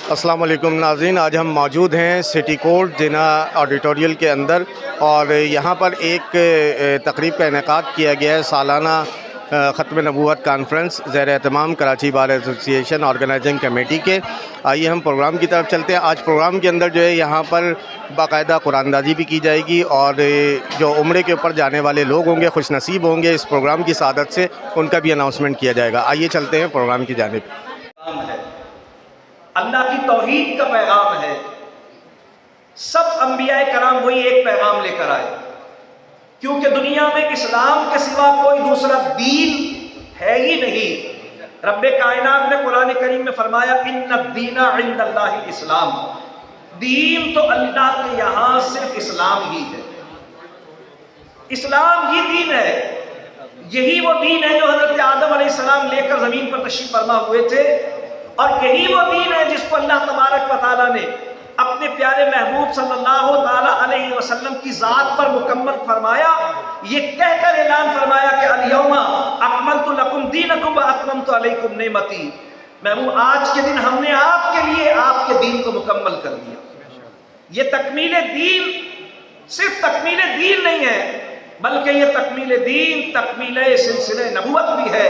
السلام علیکم ناظرین، آج ہم موجود ہیں سٹی کورٹ جنا آڈیٹوریل کے اندر، اور یہاں پر ایک تقریب کا انعقاد کیا گیا ہے، سالانہ ختم نبوت کانفرنس زیر اہتمام کراچی بار ایسوسی ایشن آرگنائزنگ کمیٹی کے۔ آئیے ہم پروگرام کی طرف چلتے ہیں۔ آج پروگرام کے اندر جو ہے یہاں پر باقاعدہ قرآن اندازی بھی کی جائے گی، اور جو عمرے کے اوپر جانے والے لوگ ہوں گے، خوش نصیب ہوں گے اس پروگرام کی سعادت سے، ان کا بھی اناؤنسمنٹ کیا جائے گا۔ آئیے چلتے ہیں پروگرام کی جانب۔ اللہ کی توحید کا پیغام ہے۔ سب انبیاء کرام وہی ایک پیغام لے کر آئے، کیونکہ دنیا میں اسلام کے سوا کوئی دوسرا دین ہے ہی نہیں۔ رب کائنات نے قرآن کریم میں فرمایا ان الدین عند اللہ الاسلام، دین تو اللہ کے یہاں صرف اسلام ہی ہے۔ اسلام ہی دین ہے، یہی وہ دین ہے جو حضرت آدم علیہ السلام لے کر زمین پر تشریف فرما ہوئے تھے، اور یہی وہ دین ہے جس کو اللہ تبارک و تعالیٰ نے اپنے پیارے محبوب صلی اللہ تعالیٰ علیہ وسلم کی ذات پر مکمل فرمایا، یہ کہہ کر اعلان فرمایا کہ الیوم اکملت لکم دینکم واتممت علیکم نعمتی۔ محبوب آج کے دن ہم نے آپ کے لیے آپ کے دین کو مکمل کر دیا۔ یہ تکمیل دین صرف تکمیل دین نہیں ہے، بلکہ یہ تکمیل دین تکمیل سلسلہ نبوت بھی ہے،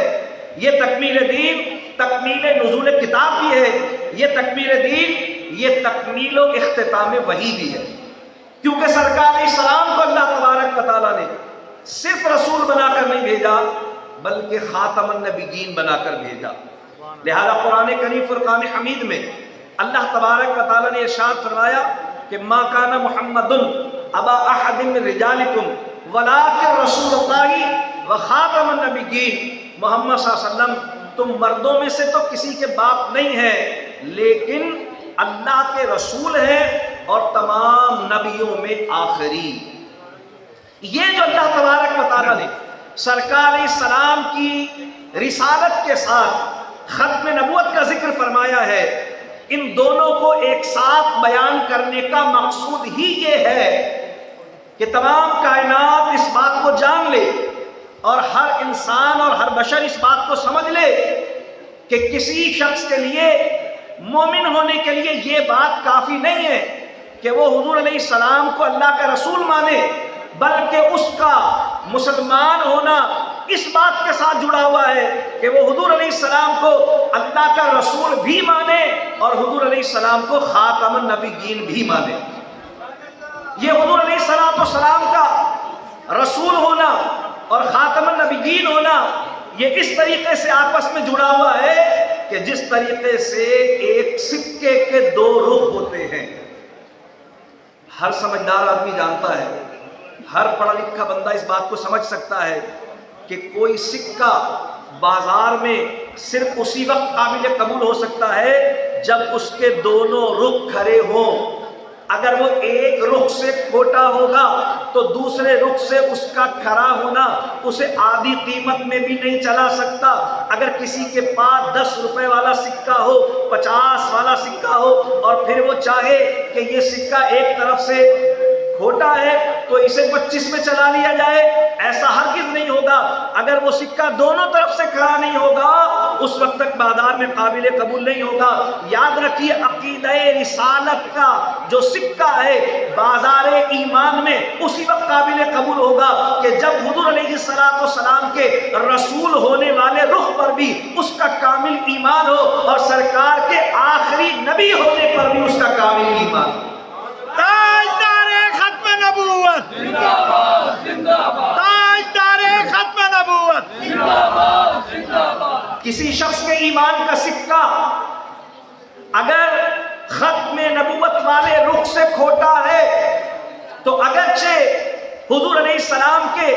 یہ تکمیل دین تکمیل نزول کتاب بھی ہے، یہ تکمیل دین یہ تکمیل و اختتام وحی بھی ہے، کیونکہ سرکار علیہ السلام کو اللہ تبارک و تعالیٰ نے صرف رسول بنا کر نہیں بھیجا، بلکہ خاتم النبیین بنا کر بھیجا۔ لہذا قرآن کریم فرقان حمید میں اللہ تبارک و تعالیٰ نے ارشاد فرمایا کہ ما کان محمد ابا احد من رجالکم ولکن رسول اللہ و خاتم النبیین۔ محمد صلی اللہ علیہ وسلم تم مردوں میں سے تو کسی کے باپ نہیں ہیں، لیکن اللہ کے رسول ہیں اور تمام نبیوں میں آخری۔ یہ جو اللہ تبارک و تعالیٰ نے سرکار علیہ السلام کی رسالت کے ساتھ ختم نبوت کا ذکر فرمایا ہے، ان دونوں کو ایک ساتھ بیان کرنے کا مقصود ہی یہ ہے کہ تمام کائنات اس بات کو جان لے، اور ہر انسان اور ہر بشر اس بات کو سمجھ لے کہ کسی شخص کے لیے مومن ہونے کے لیے یہ بات کافی نہیں ہے کہ وہ حضور علیہ السلام کو اللہ کا رسول مانے، بلکہ اس کا مسلمان ہونا اس بات کے ساتھ جڑا ہوا ہے کہ وہ حضور علیہ السلام کو اللہ کا رسول بھی مانے اور حضور علیہ السلام کو خاتم النبیین بھی مانے۔ یہ حضور علیہ السلام کا رسول ہونا اور خاتم النبیین ہونا یہ اس طریقے سے آپس میں جڑا ہوا ہے کہ جس طریقے سے ایک سکے کے دو رخ ہوتے ہیں۔ ہر سمجھدار آدمی جانتا ہے، ہر پڑھا لکھا بندہ اس بات کو سمجھ سکتا ہے کہ کوئی سکہ بازار میں صرف اسی وقت قابل قبول ہو سکتا ہے جب اس کے دونوں رخ کھڑے ہوں۔ اگر وہ ایک رخ سے کھوٹا ہوگا تو دوسرے رخ سے اس کا کھڑا ہونا اسے آدھی قیمت میں بھی نہیں چلا سکتا۔ اگر کسی کے پاس 10 روپے والا سکہ ہو، 50 والا سکہ ہو، اور پھر وہ چاہے کہ یہ سکہ ایک طرف سے کھوٹا ہے تو اسے 25 میں چلا لیا جائے، ایسا ہرگز نہیں ہوگا۔ اگر وہ سکہ دونوں طرف سے کھڑا نہیں ہوگا اس وقت تک بازار میں قابل قبول نہیں ہوگا۔ یاد رکھیے عقیدہ رسالت کا جو سکہ ہے بازار ایمان میں اسی وقت قابل قبول ہوگا کہ جب حضور علیہ السلام کے رسول ہونے والے رخ پر بھی اس کا کامل ایمان ہو، اور سرکار کے آخری نبی ہونے پر بھی اس کا کامل ایمان ہو۔ نبوت زندہ باد، زندہ باد، تاجدار ختم نبوت زندہ باد، زندہ باد۔ کسی شخص کے ایمان کا سکہ اگر ختم نبوت والے رخ سے کھوٹا ہے تو اگرچہ حضور علیہ السلام کے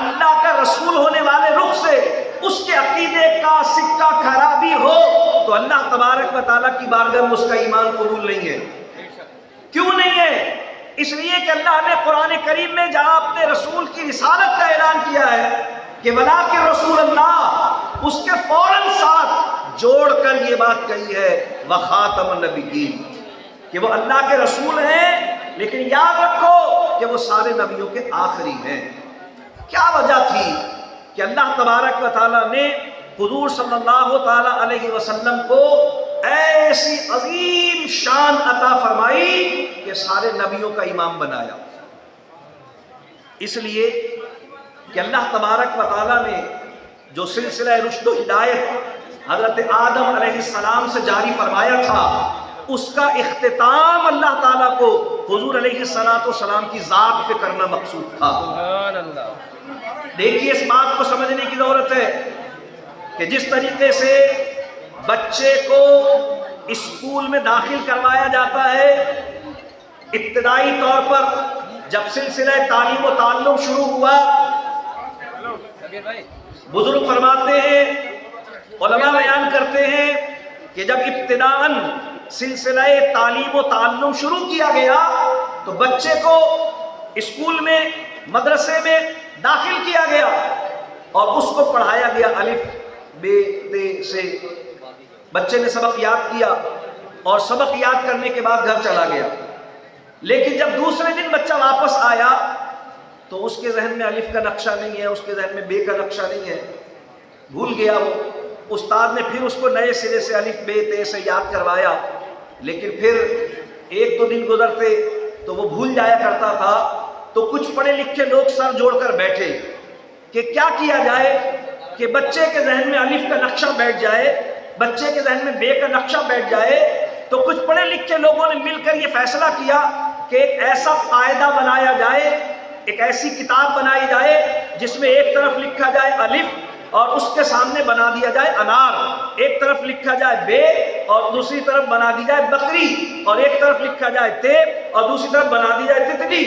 اللہ کا رسول ہونے والے رخ سے اس کے عقیدے کا سکہ کھڑا بھی ہو تو اللہ تبارک و تعالیٰ کی بارگاہ میں اس کا ایمان قبول نہیں ہے۔ کیوں نہیں ہے؟ اس لیے کہ اللہ نے قرآن کریم میں جہاں اپنے رسول کی رسالت کا اعلان کیا ہے کہ وَلَٰكِن رسول اللہ، اس کے فوراً ساتھ جوڑ کر یہ بات کہی ہے وَخَاتَمَ النَّبِيِّينَ، کہ وہ اللہ کے رسول ہیں، لیکن یاد رکھو کہ وہ سارے نبیوں کے آخری ہیں۔ کیا وجہ تھی کہ اللہ تبارک و تعالیٰ نے حضور صلی اللہ تعالیٰ علیہ وسلم کو ایسی عظیم شان عطا فرمائی کہ سارے نبیوں کا امام بنایا. اس لیے کہ اللہ تبارک و تعالیٰ نے جو سلسلہ رشد و ہدایت حضرت آدم علیہ السلام سے جاری فرمایا تھا، اس کا اختتام اللہ تعالیٰ کو حضور علیہ السلام کی ذات پہ کرنا مقصود تھا. دیکھیے اس بات کو سمجھنے کی ضرورت ہے کہ جس طریقے سے بچے کو اسکول میں داخل کروایا جاتا ہے، ابتدائی طور پر جب سلسلہ تعلیم و تعلم شروع ہوا، بزرگ فرماتے ہیں، علماء بیان کرتے ہیں کہ جب ابتداءً سلسلہ تعلیم و تعلم شروع کیا گیا تو بچے کو اسکول میں مدرسے میں داخل کیا گیا اور اس کو پڑھایا گیا الف بے تے سے. بچے نے سبق یاد کیا اور سبق یاد کرنے کے بعد گھر چلا گیا. لیکن جب دوسرے دن بچہ واپس آیا تو اس کے ذہن میں الف کا نقشہ نہیں ہے، اس کے ذہن میں بے کا نقشہ نہیں ہے، بھول گیا وہ. استاد نے پھر اس کو نئے سرے سے الف بے تے سے یاد کروایا، لیکن پھر ایک دو دن گزرتے تو وہ بھول جایا کرتا تھا. تو کچھ پڑھے لکھے لوگ سر جوڑ کر بیٹھے کہ کیا کیا جائے کہ بچے کے ذہن میں الف کا نقشہ بیٹھ جائے، بچے کے ذہن میں بے کا نقشہ بیٹھ جائے. تو کچھ پڑھے لکھے لوگوں نے مل کر یہ فیصلہ کیا کہ ایک ایسا قاعدہ بنایا جائے، ایک ایسی کتاب بنائی جائے جس میں ایک طرف لکھا جائے الف اور اس کے سامنے بنا دیا جائے انار، ایک طرف لکھا جائے بے اور دوسری طرف بنا دی جائے بکری، اور ایک طرف لکھا جائے تے اور دوسری طرف بنا دی جائے تتلی.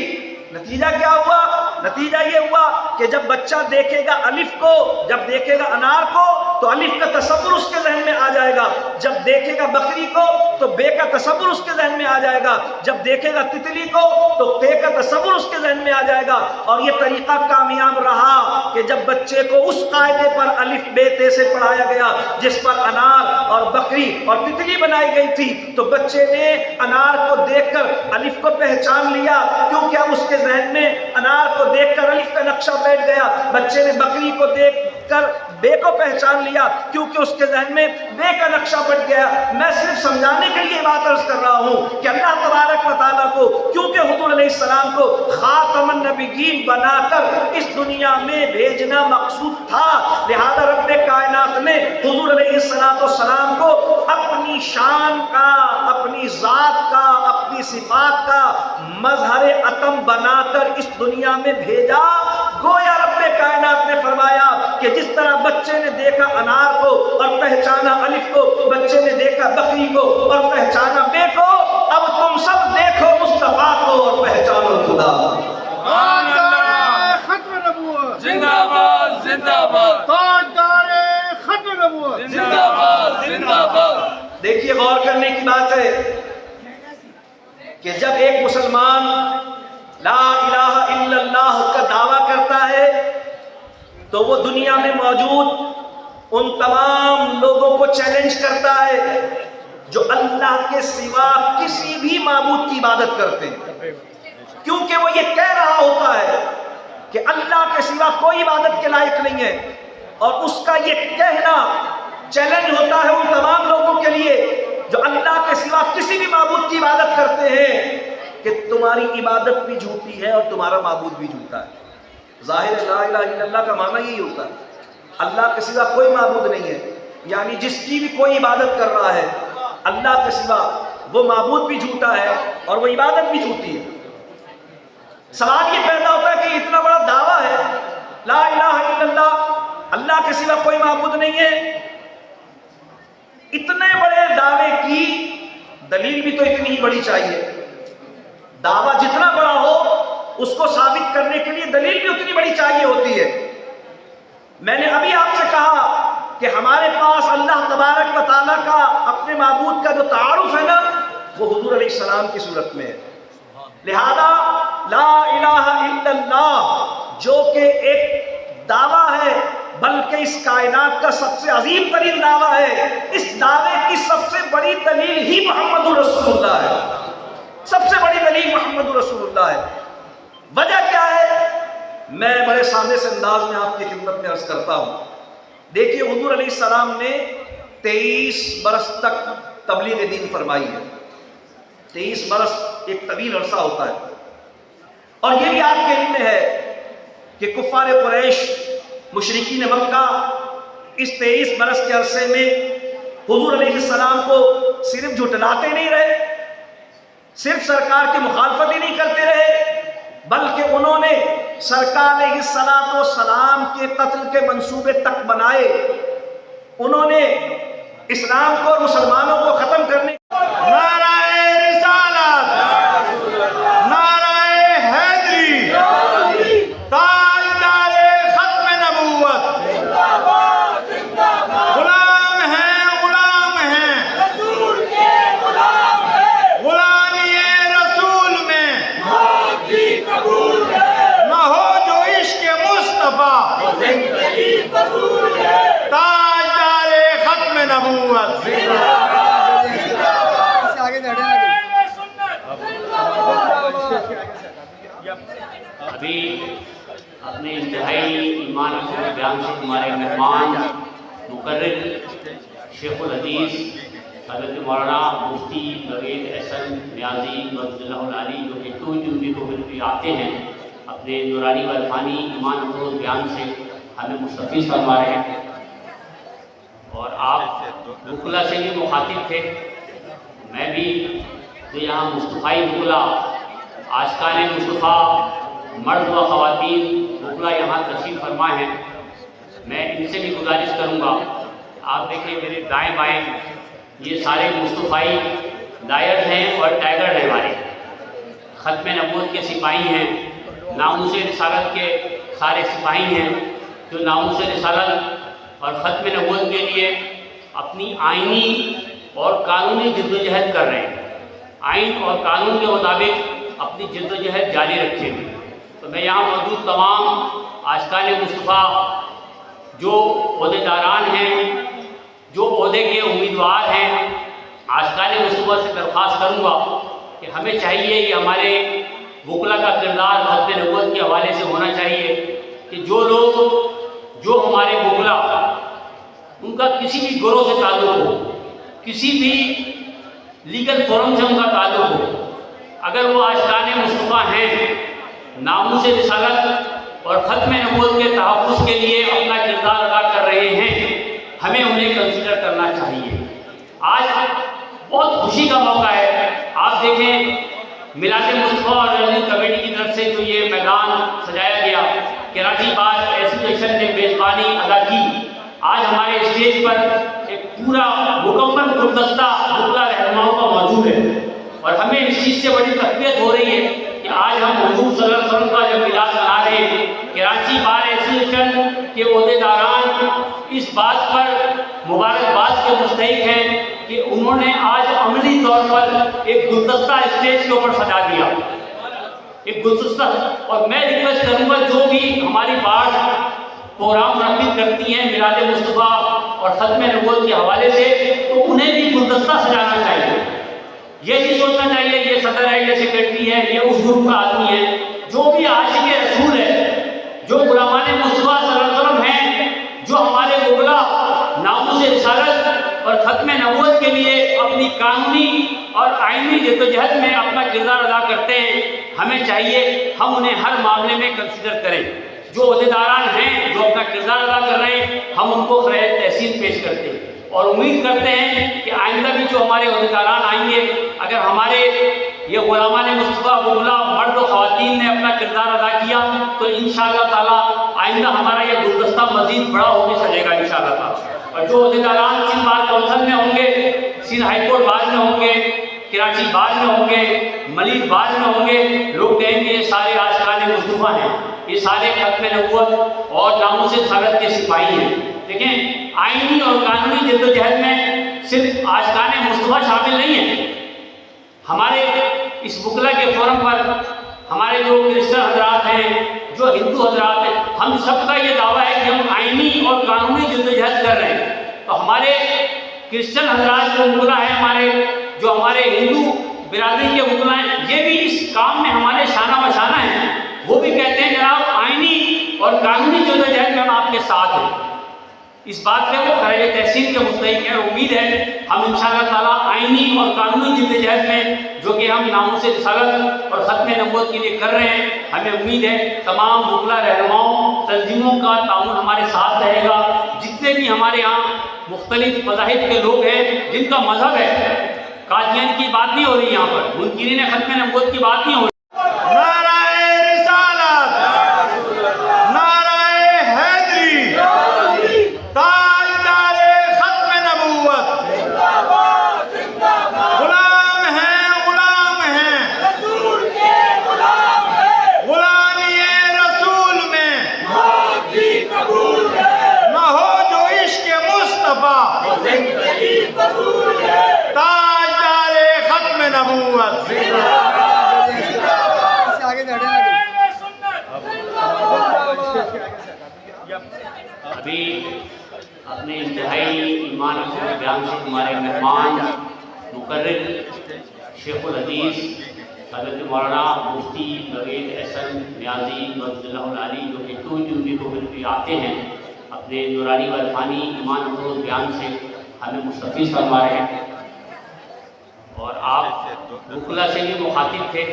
نتیجہ کیا ہوا؟ نتیجہ یہ ہوا کہ جب بچہ دیکھے گا الف کو، جب دیکھے گا انار کو تو الف کا تصور اس کے ذہن میں آ جائے گا، جب دیکھے گا بکری کو تو بے کا تصور اس کے ذہن میں آ جائے گا، جب دیکھے گا تتلی کو تو تے کا تصور اس کے ذہن میں آ جائے گا. اور یہ طریقہ کامیاب رہا کہ جب بچے کو اس قاعدے پر الف بے تے سے پڑھایا گیا جس پر انار اور بکری اور تتلی بنائی گئی تھی، تو بچے نے انار کو دیکھ کر الف کو پہچان لیا، کیونکہ اب اس کے ذہن میں انار کو دیکھ کر الف کا نقشہ بیٹھ گیا. بچے نے بکری کو دیکھ کر بے کو پہچان لیا کیونکہ اس کے ذہن میں بے کا نقشہ بیٹھ گیا. میں صرف سمجھانے کے لیے بات عرض کر رہا ہوں کہ اللہ تبارک و تعالیٰ کو کیونکہ حضور علیہ السلام کو خاتم النبیین بنا کر اس دنیا میں بھیجنا مقصود تھا، لہذا رب کائنات نے حضور علیہ السلام کو اپنی شان کا، اپنی ذات کا، اپنی صفات کا مظہر عتم بنا کر اس دنیا میں بھیجا. گویا رب کائنات نے فرمایا کہ جس طرح بچے نے دیکھا انار کو اور پہچانا الف کو، بچے نے دیکھا بکری کو اور پہچانا بے کو، اب تم سب دیکھو مصطفیٰ کو اور پہچانو خدا. تاجدار ختم نبوت زندہ باد زندہ باد، تاجدار ختم نبوت زندہ باد زندہ باد. دیکھیے غور کرنے کی بات ہے کہ جب ایک مسلمان لا الہ الا اللہ کا دعویٰ کرتا ہے تو وہ دنیا میں موجود ان تمام لوگوں کو چیلنج کرتا ہے جو اللہ کے سوا کسی بھی معبود کی عبادت کرتے ہیں، کیونکہ وہ یہ کہہ رہا ہوتا ہے کہ اللہ کے سوا کوئی عبادت کے لائق نہیں ہے، اور اس کا یہ کہنا چیلنج ہوتا ہے ان تمام لوگوں کے لیے جو اللہ کے سوا کسی بھی معبود کی عبادت کرتے ہیں کہ تمہاری عبادت بھی جھوٹی ہے اور تمہارا معبود بھی جھوٹا ہے. ظاہر لا الہ الا اللہ کا معنی یہی ہوتا ہے، اللہ کے سوا کوئی معبود نہیں ہے، یعنی جس کی بھی کوئی عبادت کر رہا ہے اللہ کے سوا وہ معبود بھی جھوٹا ہے اور وہ عبادت بھی جھوٹی ہے. سوال یہ پیدا ہوتا ہے کہ اتنا بڑا دعویٰ ہے لا الہ الا اللہ، اللہ کے سوا کوئی معبود نہیں ہے، اتنے بڑے دعوے کی دلیل بھی تو اتنی ہی بڑی چاہیے. دعویٰ جتنا بڑا ہو اس کو ثابت کرنے کے لیے دلیل بھی اتنی بڑی چاہیے ہوتی ہے. میں نے ابھی آپ سے کہا کہ ہمارے پاس اللہ تبارک و تعالیٰ کا اپنے معبود کا جو تعارف ہے نا وہ حضور علیہ السلام کی صورت میں ہے. لہذا لا الہ الا اللہ جو کہ ایک دعویٰ ہے بلکہ اس کائنات کا سب سے عظیم ترین دعویٰ ہے، اس دعوے کی سب سے بڑی دلیل ہی محمد رسول اللہ ہے، سب سے بڑی دلیل محمد رسول اللہ ہے. وجہ کیا ہے؟ میں بڑے سادے سے انداز میں آپ کی خدمت میں عرض کرتا ہوں. دیکھیے حضور علیہ السلام نے 23 برس تک تبلیغ دین فرمائی ہے۔ 23 برس ایک طویل عرصہ ہوتا ہے، اور یہ بھی آپ کے علم میں ہے کہ کفار قریش مشرکین مکہ اس 23 برس کے عرصے میں حضور علیہ السلام کو صرف جھٹلاتے نہیں رہے، صرف سرکار کی مخالفت ہی نہیں کرتے رہے، بلکہ انہوں نے سرکار علیہ السلام کے قتل کے منصوبے تک بنائے۔ انہوں نے اسلام کو اور مسلمانوں کو ختم کرنے نعرہ رسالت، نعرہ حیدری، تاجدار ختم نبوت، غلام ہیں غلام ہیں، غلامی رسول میں نہ ہو جو عشق مصطفیٰ، تاجدار ختم نبوت۔ ابھی اپنے انتہائی ایمان افروز بیان سے ہمارے مہمان مقرر شیخ الحدیث حضرت مولانا مفتی نوید احسن نیازی رضی اللہ علیہ جو کہ بھی آتے ہیں، اپنے نورانی و عرفانی ایمان افروز بیان سے ہمیں مستفیض فرما رہے ہیں، اور آپ بکلا سے بھی مخاطب تھے۔ میں بھی جو یہاں مصطفی بکلا عاشقان مصطفیٰ مرد و خواتین بکلا یہاں تشریف فرما ہیں، میں ان سے بھی گزارش کروں گا، آپ دیکھیں میرے دائیں بائیں یہ سارے مصطفی لائر ہیں اور ٹائگر ہیں، ہمارے ختم نبوت کے سپاہی ہیں، ناموس رسالت کے سارے سپاہی ہیں جو ناموس رسالت اور ختم نبوت کے لیے اپنی آئینی اور قانونی جدوجہد کر رہے ہیں، آئین اور قانون کے مطابق اپنی جدوجہد جاری رکھیں گے۔ تو میں یہاں موجود تمام عاشقان مصطفیٰ جو عہدیداران ہیں، جو عہدے کے امیدوار ہیں، عاشقان مصطفیٰ سے درخواست کروں گا کہ ہمیں چاہیے کہ ہمارے وکلا کا کردار ختم نبوت کے حوالے سے ہونا چاہیے کہ جو لوگ جو ہمارے وکلا ان کا کسی بھی گروہ سے تعلق ہو، کسی بھی لیگل فورم سے ان کا تعلق ہو، اگر وہ عاشقان مصطفیٰ ہیں، ناموس رسالت اور ختم نبوت کے تحفظ کے لیے اپنا کردار ادا کر رہے ہیں، ہمیں انہیں کنسیڈر کرنا چاہیے۔ آج بہت خوشی کا موقع ہے، آپ دیکھیں میلاد مصطفیٰ اور رنگین کمیٹی کی طرف سے جو یہ میدان سجایا گیا، کراچی بار ایسوسیشن نے میزبانی ادا کی، آج ہمارے اسٹیج پر ایک پورا مکمل گلدستہ بکلا رہنماؤں کا موجود ہے، اور ہمیں اس چیز سے بڑی تقویت ہو رہی ہے کہ آج ہم حضور صلی اللہ علیہ وسلم کا جب میلاد منا رہے ہیں، کراچی بار ایسوسیشن کے عہدیداران اس بات پر مبارکباد کے مستحق ہیں کہ انہوں نے آج عملی طور پر ایک گلدستہ اسٹیج کے اوپر سجا دیا، ایک گلدستہ۔ اور میں ریکویسٹ کروں گا جو بھی ہماری بار پروگرام منعقد کرتی ہیں میلاد مصطفیٰ اور ختم نبوت کے حوالے سے، تو انہیں بھی گلدستہ سجانا چاہیے۔ یہ نہیں سوچنا چاہیے یہ صدر ہے، یہ سیکرٹری ہے، یہ اس گروپ کا آدمی ہے، جو بھی عاشق رسول ہے، جو غلامان مصطفیٰ صلی اللہ علیہ وسلم ہیں، جو ہمارے وکلا ناموس رسالت اور ختم نبوت کے لیے اپنی قانونی اور آئینی جدوجہد میں اپنا کردار ادا کرتے ہیں، ہمیں چاہیے ہم انہیں ہر معاملے میں کنسیڈر کریں۔ جو عہدیداران ہیں جو اپنا کردار ادا کر رہے ہیں، ہم ان کو خراج تحسین پیش کرتے ہیں، اور امید کرتے ہیں کہ آئندہ بھی جو ہمارے عہدیداران آئیں گے، اگر ہمارے یہ غلامان مصطفیٰ وکلا مرد و خواتین نے اپنا کردار ادا کیا تو انشاءاللہ تعالیٰ آئندہ ہمارا یہ گلدستہ مزید بڑا ہو کے سجے گا انشاءاللہ تعالیٰ۔ اور جو عہدیداران سندھ بار کونسل میں ہوں گے، سندھ ہائی کورٹ بار میں ہوں گے، کراچی بار میں ہوں گے، ملیح بار میں ہوں گے، لوگ کہیں گے یہ سارے عاشقان مصطفیٰ ہیں، یہ سارے ختم نبوت اور ناموس رسالت کے سپاہی ہیں۔ دیکھیں آئینی اور قانونی جدوجہد میں صرف عاشقان مصطفیٰ شامل نہیں ہیں، ہمارے اس وکلا کے فورم پر ہمارے جو کرسچن حضرات ہیں، جو ہندو حضرات ہیں، ہم سب کا یہ دعویٰ ہے کہ ہم آئینی اور قانونی جدوجہد کر رہے ہیں۔ تو ہمارے کرسچن حضرات جو وکلا ہیں، جو ہمارے ہندو برادری کے وکلا ہیں، یہ بھی اس کام میں ہمارے شانہ بشانہ ہیں، وہ بھی کہتے ہیں جناب آئینی اور قانونی جدوجہد میں ہم آپ کے ساتھ ہیں۔ اس بات پہ وہ خراج تحسین کے مستحق ہیں. امید ہے ہم انشاءاللہ تعالیٰ آئینی اور قانونی جدوجہد میں جو کہ ہم ناموس رسالت اور ختم نبوت کے لیے کر رہے ہیں، ہمیں امید ہے تمام وکلا رہنماؤں تنظیموں کا تعاون ہمارے ساتھ رہے گا. جتنے بھی ہمارے یہاں مختلف مذاہب کے لوگ ہیں جن کا مذہب ہے، قادیان کی بات نہیں ہو رہی، یہاں پر منکرین ختم نبوت کی بات نہیں ہو رہی. نعرہ رسالت، نعرہ حیدری، تاجدار ختم نبوت. غلام ہیں، غلام ہیں، غلامی رسول میں نہ ہو جو عشق مصطفیٰ. تاجدار ختم نبوت. ابھی اپنے انتہائی ایمان افروز بیان سے ہمارے مہمان مقرر شیخ الحدیث حضرت مولانا مفتی نوید احسن نیازی رضی اللہ العالی، جو کہ 2 جون کو بھی آتے ہیں، اپنے نورانی و عرفانی ایمان افروز بیان سے ہمیں مستفیض فرما رہے ہیں. اور آپ وکلا سے بھی مخاطب تھے،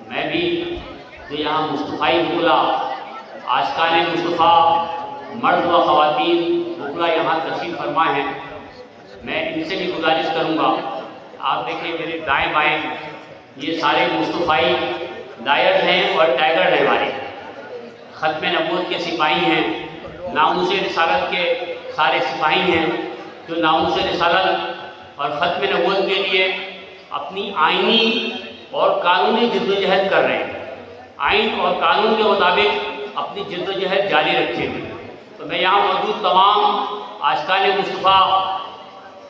میں بھی جو یہاں مصطفی وکلا عاشقان مصطفیٰ مرد و خواتین وکلا یہاں تشریف فرما ہیں، میں ان سے بھی گزارش کروں گا. آپ دیکھیں میرے دائیں بائیں یہ سارے مصطفی دائر ہیں اور ٹائگر ہیں، ہمارے ختم نبوت کے سپاہی ہیں، ناموس رسالت کے سارے سپاہی ہیں جو ناموس رسالت اور ختم نبوت کے لیے اپنی آئینی اور قانونی جدوجہد کر رہے ہیں. آئین اور قانون کے مطابق اپنی جدوجہد جاری رکھیں گے. تو میں یہاں موجود تمام عاشقان مصطفیٰ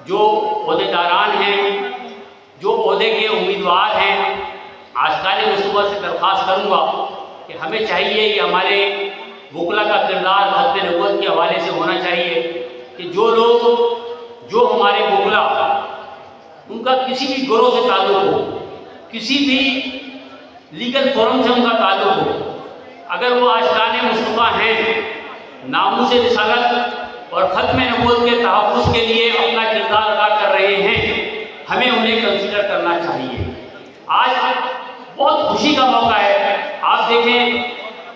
جو عہدیداران ہیں، جو عہدے کے امیدوار ہیں، عاشقان مصطفیٰ سے درخواست کروں گا کہ ہمیں چاہیے کہ ہمارے وکلا کا کردار ختم نبوت کے حوالے سے ہونا چاہیے کہ جو لوگ جو ہمارے وکلا ان کا کسی بھی گروہ سے تعلق ہو، کسی بھی لیگل فورم سے ان کا تعلق ہو، اگر وہ عاشقان مصطفیٰ ہیں، ناموس رسالت اور ختم نبوت کے تحفظ کے لیے اپنا کردار ادا کر رہے ہیں، ہمیں انہیں کنسیڈر کرنا چاہیے. آج بہت خوشی کا موقع ہے. آپ دیکھیں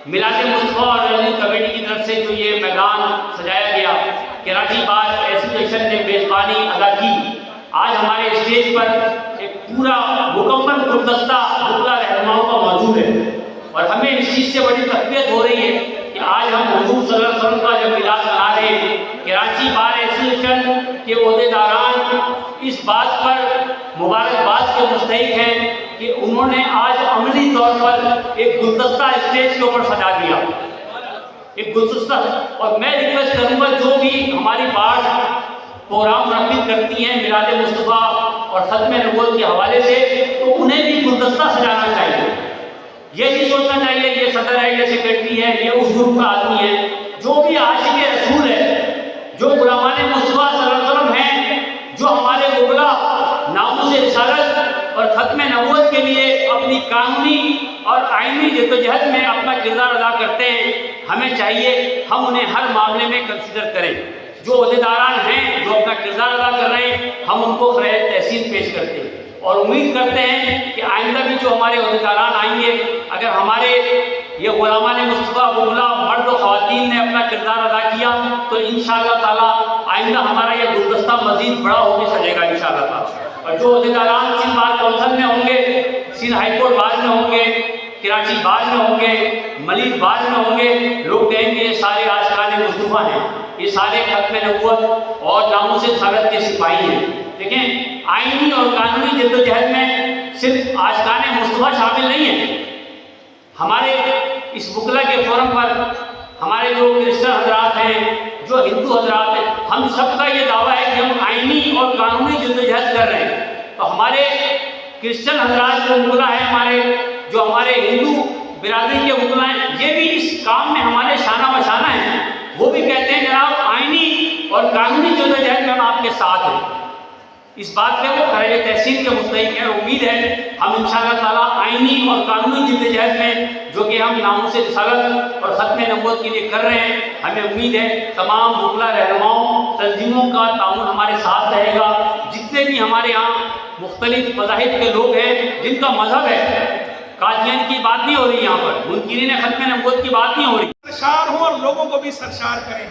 میلاد مصطفیٰ اور رننگ کمیٹی کی طرف سے جو یہ میدان سجایا گیا، کراچی بار ایسوسیشن نے میزبانی ادا کی. آج ہمارے اسٹیج پر ایک پورا مکمل گلدستہ وکلا رہنماؤں کا موجود ہے، اور ہمیں اس چیز سے بڑی تقویت ہو رہی ہے کہ آج ہم حضور صلی اللہ علیہ وسلم کا جب میلاد منا رہے ہیں. کراچی بار ایسوسیشن کے عہدیداران اس بات پر مبارکباد کے مستحق ہیں کہ انہوں نے آج عملی طور پر ایک گلدستہ اسٹیج کے اوپر سجا دیا، ایک گلدستہ. اور میں ریکویسٹ کروں گا جو بھی ہماری بار پروگرام منعقد کرتی ہیں میلاد مصطفیٰ اور ختم نبوت کے حوالے سے، تو انہیں بھی گلدستہ سجانا چاہیے. یہ نہیں سوچنا چاہیے یہ صدر ہے، یہ سیکرٹری ہے، یہ اس گروپ کا آدمی ہے. جو بھی عاشق رسول ہے، جو غلامان مصطفیٰ صلی اللہ علیہ وسلم ہیں، جو ہمارے وکلا ناموس رسالت اور ختم نبوت کے لیے اپنی قانونی اور آئینی جدوجہد میں اپنا کردار ادا کرتے ہیں، ہمیں چاہیے ہم انہیں ہر معاملے میں کنسیڈر کریں. جو عہدیداران ہیں جو اپنا کردار ادا کر رہے ہیں، ہم ان کو خراج تحسین پیش کرتے ہیں، اور امید کرتے ہیں کہ آئندہ بھی جو ہمارے عہدیداران آئیں گے، اگر ہمارے یہ غلامان مصطفیٰ وکلا مرد و خواتین نے اپنا کردار ادا کیا تو انشاءاللہ تعالیٰ آئندہ ہمارا یہ گلدستہ مزید بڑا ہو کے سجے گا انشاءاللہ تعالیٰ. اور جو عہدیداران سندھ بار کونسل میں ہوں گے، سندھ ہائی کورٹ بار میں ہوں گے، کراچی بار میں ہوں گے، ملیح بار میں ہوں گے، لوگ کہیں گے یہ سارے عاشقان مصطفیٰ ہیں، یہ سارے ختم نبوت اور ناموس رسالت کے سپاہی ہیں. دیکھیں آئینی اور قانونی جدوجہد میں صرف عاشقان مصطفیٰ شامل نہیں ہیں. ہمارے اس وکلا کے فورم پر ہمارے جو کرسچن حضرات ہیں، جو ہندو حضرات ہیں، ہم سب کا یہ دعویٰ ہے کہ ہم آئینی اور قانونی جدوجہد کر رہے ہیں. تو ہمارے کرسچن حضرات جو وکلا ہیں، ہمارے جو ہمارے ہندو برادری کے وکلا ہیں، یہ بھی اس کام میں ہمارے شانہ بشانہ ہیں. وہ بھی کہتے ہیں جناب آئینی اور قانونی جدوجہد میں ہم آپ کے ساتھ ہیں. اس بات پہ وہ خراج تحسین کے مستحق ہیں. امید ہے ہم انشاءاللہ تعالیٰ آئینی اور قانونی جدوجہد میں جو کہ ہم ناموس رسالت اور ختم نبوت کے لیے کر رہے ہیں. ہمیں امید ہے تمام مطلع رہنماؤں تنظیموں کا تعاون ہمارے ساتھ رہے گا. جتنے بھی ہمارے یہاں مختلف مذاہب کے لوگ ہیں جن کا مذہب ہے، قادیان کی بات نہیں ہو رہی، یہاں پر منکرین ختم نبوت کی بات نہیں ہو رہی. سرشار ہوں اور لوگوں کو بھی سرشار کریں،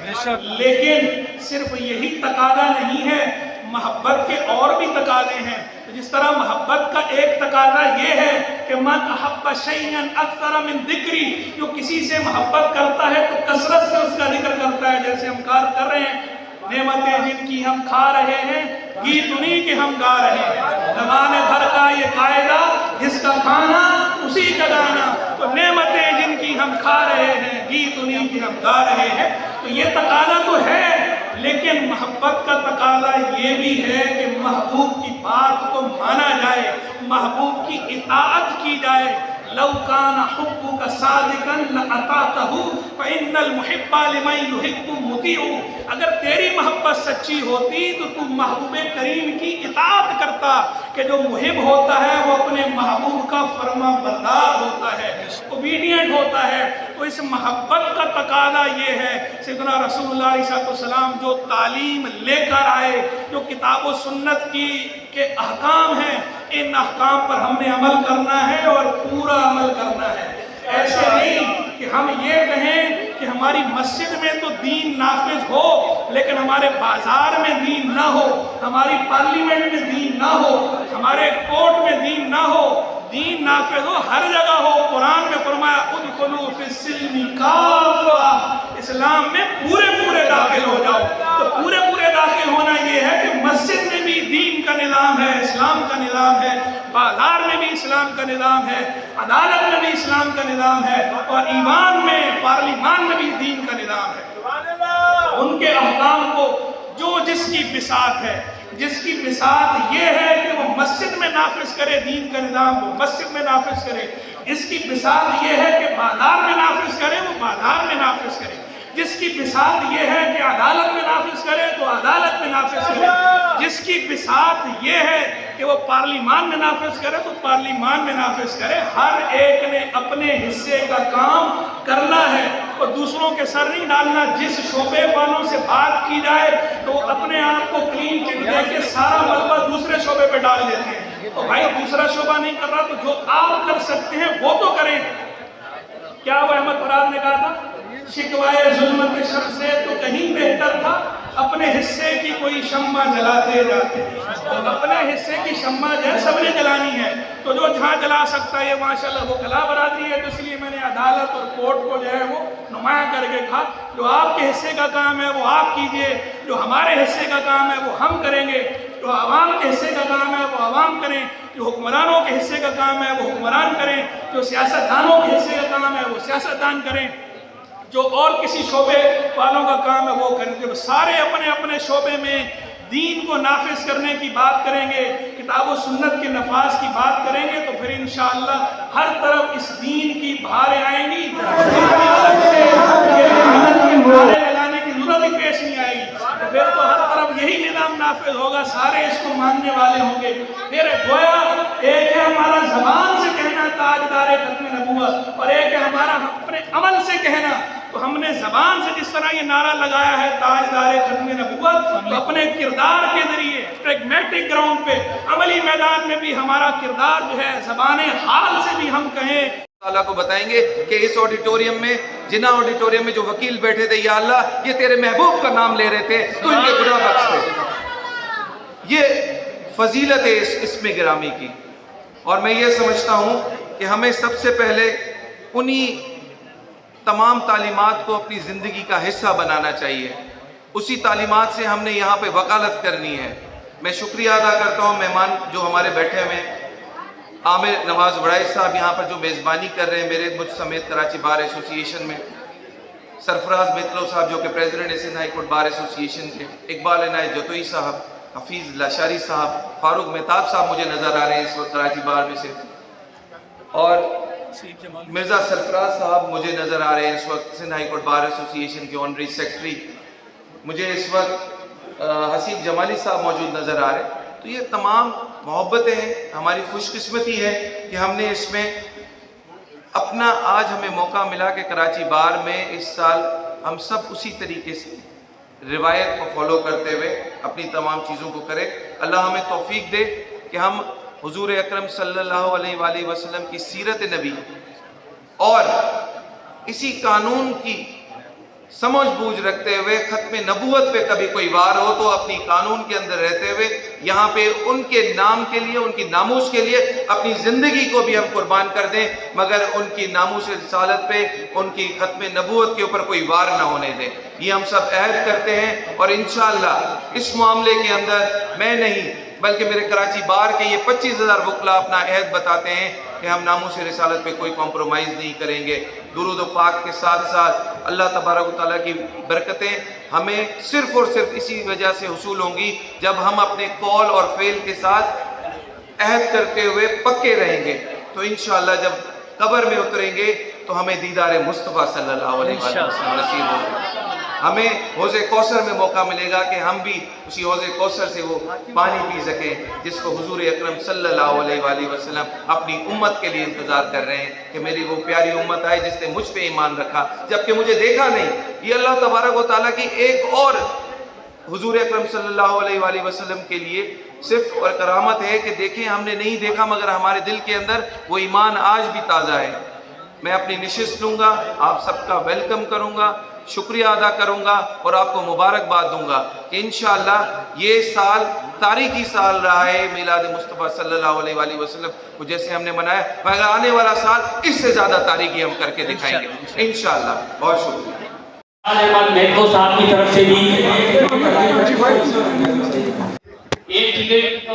لیکن صرف یہی تقاضا نہیں ہے، محبت کے اور بھی تقاضے ہیں. جس طرح محبت کا ایک تقاضا یہ ہے کہ من احب شیئا اکثر من ذکری، جو کسی سے محبت کرتا ہے تو کثرت سے اس کا ذکر کرتا ہے. جیسے ہم کار کر رہے ہیں، نعمتیں جن کی ہم کھا رہے ہیں، گیت انہی کے ہم گا رہے ہیں. زمانے بھر کا یہ قاعدہ، جس کا کھانا اسی کا گانا. تو نعمتیں جن کی ہم کھا رہے ہیں، گیت انہی کے ہم گا رہے ہیں. تو یہ تقاضا تو ہے، لیکن محبت کا تقاضا یہ بھی ہے کہ محبوب کی بات کو مانا جائے، محبوب کی اطاعت کی جائے. لو کان حبک صادقا لأطعتہ فإن المحب لمن يحب مطیع. اگر تیری محبت سچی ہوتی تو تم محبوب کریم کی اطاعت کرتا، کہ جو محب ہوتا ہے وہ اپنے محبوب کا فرما بردار ہوتا ہے، اوبیڈینٹ ہوتا ہے. تو اس محبت کا تقاضا یہ ہے. سیدنا رسول اللہ علیہ السلام جو تعلیم لے کر آئے، جو کتاب و سنت کے احکام ہیں، ان احکام پر ہم نے عمل کرنا ہے اور پورا عمل کرنا ہے. ایسے نہیں کہ ہم یہ کہیں کہ ہماری مسجد میں تو دین نافذ ہو لیکن ہمارے بازار میں دین نہ ہو، ہماری پارلیمنٹ میں دین نہ ہو، ہمارے کورٹ میں دین نہ ہو. دین نافذ ہو، ہر جگہ ہو. قرآن میں فرمایا ادخلوا فی السلم کافہ، اسلام میں پورے داخل ہو جاؤ. تو پورے داخل ہونا یہ ہے کہ مسجد میں بھی دین کا نظام ہے، اسلام کا نظام ہے، بازار میں بھی اسلام کا نظام ہے، عدالت میں بھی اسلام کا نظام ہے، اور ایوان میں پارلیمان میں بھی دین کا نظام ہے. ان کے احکام کو جو جس کی بساط ہے، جس کی بساط یہ ہے کہ وہ مسجد میں نافذ کرے دین کا نظام، وہ مسجد میں نافذ کرے. جس کی بساط یہ ہے کہ بازار میں نافذ کرے، وہ بازار میں نافذ کرے. جس کی بساط یہ ہے کہ عدالت میں نافذ کرے تو عدالت میں نافذ کرے. جس کی بساط یہ ہے کہ وہ پارلیمان میں نافذ کرے تو پارلیمان میں نافذ کرے. ہر ایک نے اپنے حصے کا کام کرنا ہے اور دوسروں کے سر نہیں ڈالنا. جس شعبے والوں سے بات کی جائے تو اپنے آپ کو کلین چٹ دے کے سارا ملبہ دوسرے شعبے پہ ڈال دیتے ہیں. تو بھائی دوسرا شعبہ نہیں کر رہا تو جو آپ کر سکتے ہیں وہ تو کریں. کیا وہ احمد فراد نے کہا تھا، شکوائے ظلمت شب سے تو کہیں بہتر تھا اپنے حصے کی کوئی شمع جلاتے جاتے. اپنے حصے کی شمع جو ہے سب نے جلانی ہے. تو جو جہاں جلا سکتا ہے ماشاءاللہ وہ کلا برادری ہے. تو اس لیے میں نے عدالت اور کورٹ کو جو ہے وہ نمایاں کر کے کہا جو آپ کے حصے کا کام ہے وہ آپ کیجئے، جو ہمارے حصے کا کام ہے وہ ہم کریں گے. جو عوام کے حصے کا کام ہے وہ عوام کریں، جو حکمرانوں کے حصے کا کام ہے وہ حکمران کریں، جو سیاستدانوں کے حصے کا کام ہے وہ سیاستدان کریں، جو اور کسی شعبے والوں کا کام ہے وہ کریں. جب سارے اپنے اپنے شعبے میں دین کو نافذ کرنے کی بات کریں گے، کتاب و سنت کے نفاذ کی بات کریں گے تو پھر انشاءاللہ ہر طرف اس دین کی بہاریں آئیں گی. لگانے کی ضرورت ہی پیش نہیں آئے گی. پھر تو ہر طرف یہی نظام نافذ ہوگا، سارے اس کو ماننے والے ہوں گے. پھر گویا ایک ہے ہمارا زبان سے کہنا تاجدار ختم نبوت اور ایک ہے ہمارا اپنے عمل سے کہنا. تو ہم نے زبان سے جس طرح یہ نعرہ لگایا ہے تاجدار ختم نبوت، تو اپنے کردار کے ذریعے پریگمیٹک گراؤنڈ پہ عملی میدان میں بھی ہمارا کردار جو ہے زبان حال سے بھی ہم کہیں. اللہ کو بتائیں گے کہ اس آڈیٹوریم میں، جنا آڈیٹوریم میں جو وکیل بیٹھے تھے، یا اللہ یہ تیرے محبوب کا نام لے رہے تھے تو ان کے گناہ بخش دے. یہ فضیلت ہے اس اسم گرامی کی. اور میں یہ سمجھتا ہوں کہ ہمیں سب سے پہلے انہی تمام تعلیمات کو اپنی زندگی کا حصہ بنانا چاہیے. اسی تعلیمات سے ہم نے یہاں پہ وکالت کرنی ہے. میں شکریہ ادا کرتا ہوں مہمان جو ہمارے بیٹھے ہوئے ہیں، عامر نواز وڑائی صاحب یہاں پر جو میزبانی کر رہے ہیں میرے مجھ سمیت کراچی بار ایسوسی ایشن میں، سرفراز میتلو صاحب جو کہ president Sindh high court bar ایسوسی ایشن کے، اقبال عنایت جتوئی صاحب، حفیظ لاشاری صاحب، فاروق مہتاب صاحب مجھے نظر آ رہے ہیں اس وقت کراچی بار میں سے، اور مرزا سرفراز صاحب مجھے نظر آ رہے ہیں اس وقت سندھ ہائی کورٹ بار ایسوسی ایشن کے آنری سیکرٹری. مجھے اس وقت حسیب جمالی صاحب موجود نظر آ رہے ہیں. تو یہ تمام محبتیں ہیں. ہماری خوش قسمتی ہے کہ ہم نے اس میں اپنا آج ہمیں موقع ملا کہ کراچی بار میں اس سال ہم سب اسی طریقے سے روایت کو فالو کرتے ہوئے اپنی تمام چیزوں کو کرے. اللہ ہمیں توفیق دے کہ ہم حضور اکرم صلی اللہ علیہ وآلہ وسلم کی سیرت نبی اور اسی قانون کی سمجھ بوجھ رکھتے ہوئے ختم نبوت پہ کبھی کوئی وار ہو تو اپنی قانون کے اندر رہتے ہوئے یہاں پہ ان کے نام کے لیے، ان کی ناموس کے لیے اپنی زندگی کو بھی ہم قربان کر دیں، مگر ان کی ناموس رسالت پہ، ان کی ختم نبوت کے اوپر کوئی وار نہ ہونے دیں. یہ ہم سب عہد کرتے ہیں اور انشاءاللہ اس معاملے کے اندر میں نہیں بلکہ میرے کراچی بار کے یہ 25,000 وکلا اپنا عہد بتاتے ہیں کہ ہم ناموس رسالت پہ کوئی کمپرومائز نہیں کریں گے. درود و پاک کے ساتھ ساتھ اللہ تبارک و تعالیٰ کی برکتیں ہمیں صرف اور صرف اسی وجہ سے حصول ہوں گی جب ہم اپنے قول اور فعل کے ساتھ عہد کرتے ہوئے پکے رہیں گے. تو انشاءاللہ جب قبر میں اتریں گے تو ہمیں دیدار مصطفیٰ صلی اللہ علیہ وسلم نصیب ہوگا. ہمیں حوض کوثر میں موقع ملے گا کہ ہم بھی اسی حوض کوثر سے وہ پانی پی سکیں جس کو حضور اکرم صلی اللہ علیہ وآلہ وسلم اپنی امت کے لیے انتظار کر رہے ہیں کہ میری وہ پیاری امت آئے جس نے مجھ پہ ایمان رکھا جبکہ مجھے دیکھا نہیں. یہ اللہ تبارک و تعالیٰ کی ایک اور حضور اکرم صلی اللہ علیہ وآلہ وسلم کے لیے صرف اور کرامت ہے کہ دیکھیں ہم نے نہیں دیکھا مگر ہمارے دل کے اندر وہ ایمان آج بھی تازہ ہے. میں اپنی نشست لوں گا، آپ سب کا ویلکم کروں گا، شکریہ ادا کروں گا اور آپ کو مبارکباد دوں گا کہ انشاءاللہ یہ سال تاریخی سال رہا ہے میلاد مصطفیٰ صلی اللہ علیہ وآلہ وسلم کو جیسے ہم نے منایا، مگر آنے والا سال اس سے زیادہ تاریخی ہم کر کے دکھائیں گے انشاءاللہ. بہت شکریہ. مہتو صاحب کی طرف سے بھی ایک ٹکٹ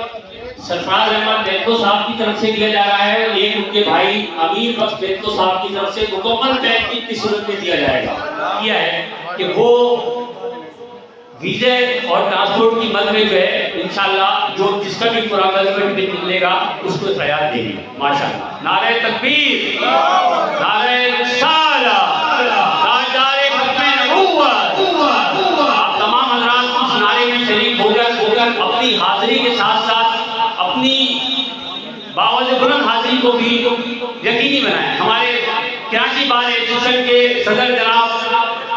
سرفراز احمد مہتو صاحب کی طرف سے دیا جا رہا ہے، ایک ان کے بھائی امیر بخش مہتو صاحب کی طرف سے مکمل پیکیج کی صورت میں دیا جائے گا. یہ ہے کہ وہ ویزے اور ٹرانسپورٹ کی مد میں جو ہے انشاءاللہ جو جس کا بھی قرآن میں نکلے گا اس کو خیال دے گی. ماشاءاللہ. نعرہ تکبیر، نعرہ رسالہ، اپنی حاضری کے ساتھ ساتھ اپنی باوجہ بلند حاضری کو بھی یقینی بنائیں. ہمارے کراچی بار ایسوسیشن کے صدر جناب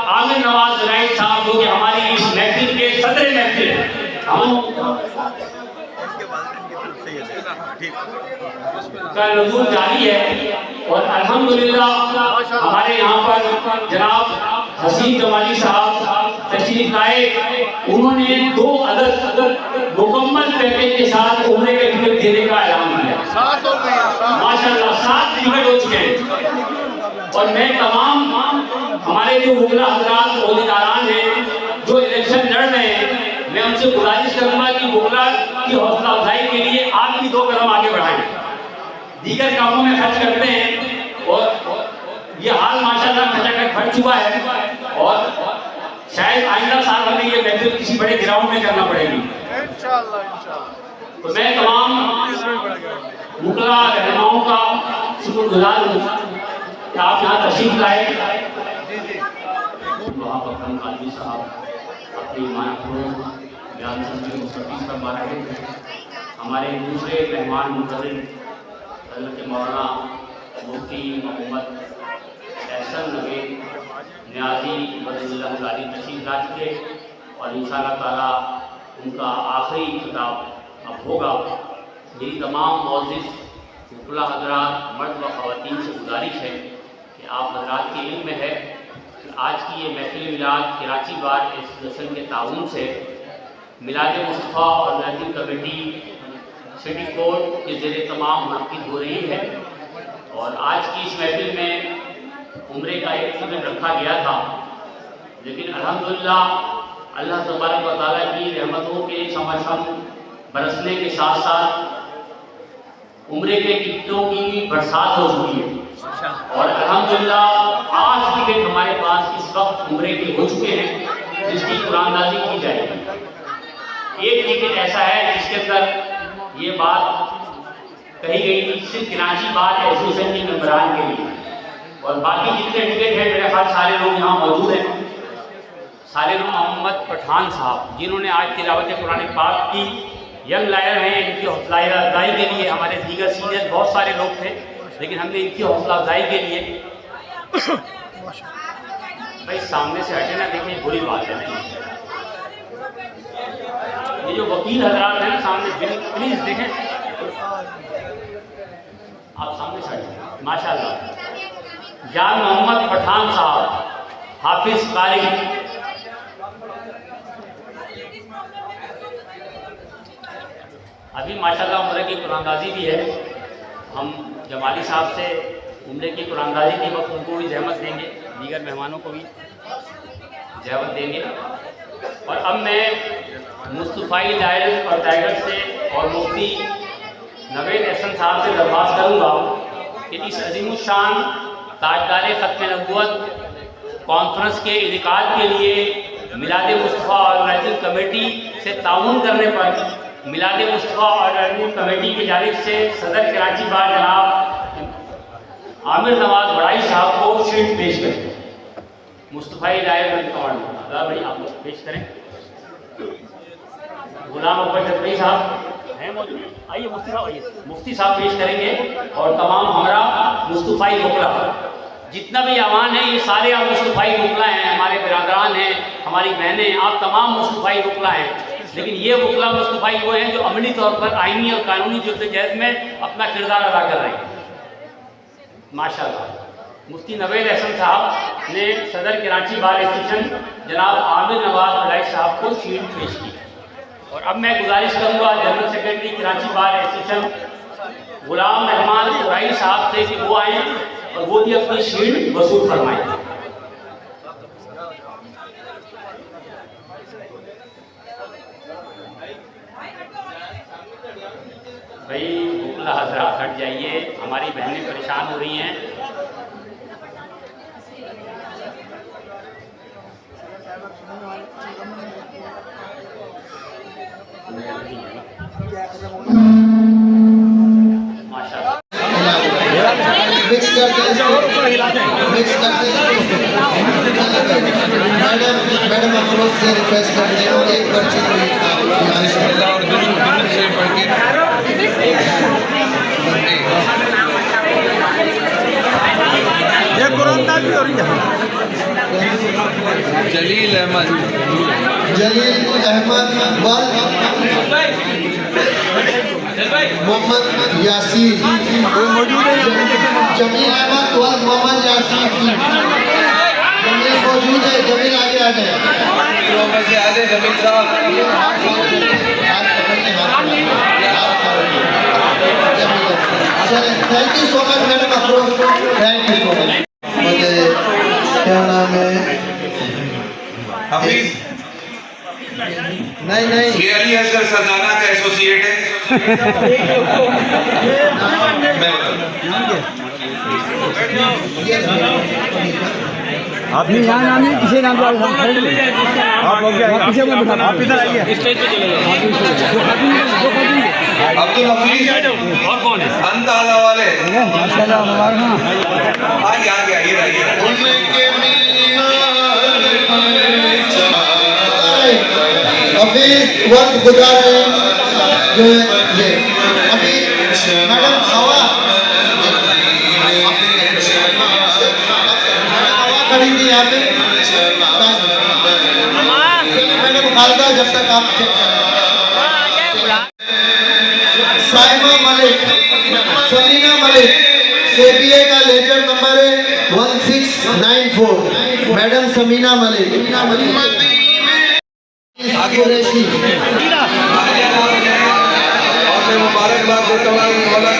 عامر نواز زرائد صاحب جو کہ ہماری اس محفل کے صدر محفل ہیں، کا نزول جاری ہے اور الحمدللہ ہمارے یہاں پر جناب حسین جمالی صاحب تشریف لائے. انہوں نے 2 عدد مکمل پیکیج کے ساتھ عمرے کے ٹکٹ دینے کا اعلان کیا. ماشاءاللہ 7 ٹکٹ ہو چکے ہیں اور میں تمام ہمارے جو وکلا حضرات عہدیداران ہیں جو الیکشن لڑ رہے ہیں میں ان سے گزارش کروں گا کہ وکلا کی حوصلہ افزائی کے لیے آپ بھی 2 قدم آگے بڑھائیں. دیگر کاموں میں خرچ کرتے ہیں اور یہ حال ماشاءاللہ کھچاکھچ بڑھ چکا ہے اور شاید آئندہ سال ہمیں یہ محفل کسی بڑے گراؤنڈ میں کرنا پڑے گی انشاءاللہ. تو میں تمام وکلا رہنماؤں کا شکر گزار ہوں کہ آپ یہاں تشریف لائے. وہاں پر ہم قاضی صاحب اپنی ایمان افروز بیان سے مستفیض فرما رہے ہیں. ہمارے دوسرے مہمان مقرر حضرت مولانا مفتی محمد احسن نوید نیازی مدد اللہ تعالی تشریف لا چکے اور انشاءاللہ تعالیٰ ان کا آخری خطاب اب ہوگا. میری تمام معزز وکلا حضرات مرد و خواتین سے گزارش ہے کہ آپ حضرات کے علم میں ہے کہ آج کی یہ محفل میلاد کراچی بار ایسوسیشن کے تعاون سے میلاد مصطفیٰ اور محفل کمیٹی سٹی کورٹ کے زیر تمام منعقد ہو رہی ہے. اور آج کی اس محفل میں عمرے کا ایک ٹکٹ رکھا گیا تھا لیکن الحمدللہ اللہ تبارک و تعالیٰ کی رحمتوں کے چمچم برسنے کے ساتھ ساتھ عمرے کے ٹکٹوں کی برسات ہو چکی ہے اور الحمدللہ 8 ٹکٹ ہمارے پاس اس وقت عمرے کے ہو چکے ہیں جس کی قرآن نازی کی جائے گی. ایک ٹکٹ ایسا ہے جس کے اندر یہ بات کہی گئی تھی صرف کراچی بار ایسوسیشن کے ممبران کے لیے اور باقی جتنے ٹکٹ ہیں میرے خیال سارے لوگ یہاں موجود ہیں. سارے لوگ محمد پٹھان صاحب جنہوں نے آج تلاوت قرآن پاک کی ینگ لائر ہیں، ان کی حوصلہ افزائی کے لیے ہمارے دیگر سینئر بہت سارے لوگ تھے لیکن ہم نے ان کی حوصلہ افزائی کے لیے بھائی سامنے سے ہٹے نہ دیکھیں، بری بات ہے. یہ جو وکیل حضرات ہیں نا سامنے، پلیز دیکھیں، آپ سامنے سے ہٹیں. ماشاء اللہ جان محمد پٹھان صاحب، حافظ قاری. ابھی ماشاءاللہ عمرے کی قرآن اندازی بھی ہے. ہم جمالی صاحب سے عمرے کی قرآن اندازی کے وقت ان کو بھی زحمت دیں گے، دیگر مہمانوں کو بھی زحمت دیں گے. اور اب میں مصطفی ڈائر اور ٹائگر سے اور مفتی نوید احسن صاحب سے درخواست کروں گا کہ اس عظیم الشان تاجدار ختم نبوت کانفرنس کے انعقاد کے لیے میلاد مصطفیٰ آرگنائزنگ کمیٹی سے تعاون کرنے پر میلاد مصطفیٰ آرگنائزنگ کمیٹی کی جانب سے صدر کراچی بار جناب عامر نواز بڑائی صاحب کو شیلڈ پیش کریں. مصطفی ڈائر بن کمانڈ بھائی آپ لوگ پیش کریں. غلام اکبر جدوئی صاحب ہیں موجود، آئیے مفتی صاحب، آئیے. مفتی صاحب پیش کریں گے اور تمام ہمارا مصطفی وکلا جتنا بھی عوام ہے، یہ سارے آپ مصطفی وکلا ہیں، ہمارے برادران ہیں، ہماری بہنیں، آپ تمام مصطفی وکلا ہیں. لیکن یہ وکلا مصطفی وہ ہیں جو عملی طور پر آئینی اور قانونی جدوجہد میں اپنا کردار ادا کر رہے ہیں. ماشاء اللہ مفتی نوید احسن صاحب نے صدر کراچی بار ایسوسیشن جناب عامر نواز بڑائی صاحب کو شیلڈ پیش کی. اور اب میں گزارش کروں گا general secretary Karachi bar association Ghulam Rahman قرائی صاحب سے کہ وہ آئیں اور وہ بھی اپنی شیلڈ وصول فرمائیں. بھائی وکلا حضرات ہٹ جائیے، ہماری بہنیں پریشان ہو رہی ہیں. ماشاء اللہ مکس کرتے میڈم افروز سے ریکویسٹ کرتے ہیں ایک پرچی جلیل احمد محمد یاسین جمیل احمد و محمد یاسین. جمیل موجود ہے، جمیل آگے آ جائے. Jamil sahab thank you so much madam Afroz, thank you so much. مجھے کیا نام ہے حفیظ نہیں یہ علی اصغر سردانہ کا ایسوسیٹ ہے. آپ نے یہاں نام نہیں کسی نام آپ پیچھے مت بٹھانا، آپ ادھر آئیے اسٹیج پہ چلے جاؤ. عبدالحفیظ اور کون ہے؟ انتہا والے ماشاءاللہ مبارک. آئیے حفیظ وقت گزار رہے ہیں جو ہے یہ ابھی میڈم ہوا کھڑی تھی یہاں پہ. میڈم خالدہ جب تک آپ صاحبہ ملک، سمینہ ملک، KPA کا لیٹر نمبر ہے 1694. میڈم سمینہ ملک قریشی. اور میں مبارکباد دیتا ہوں مولانا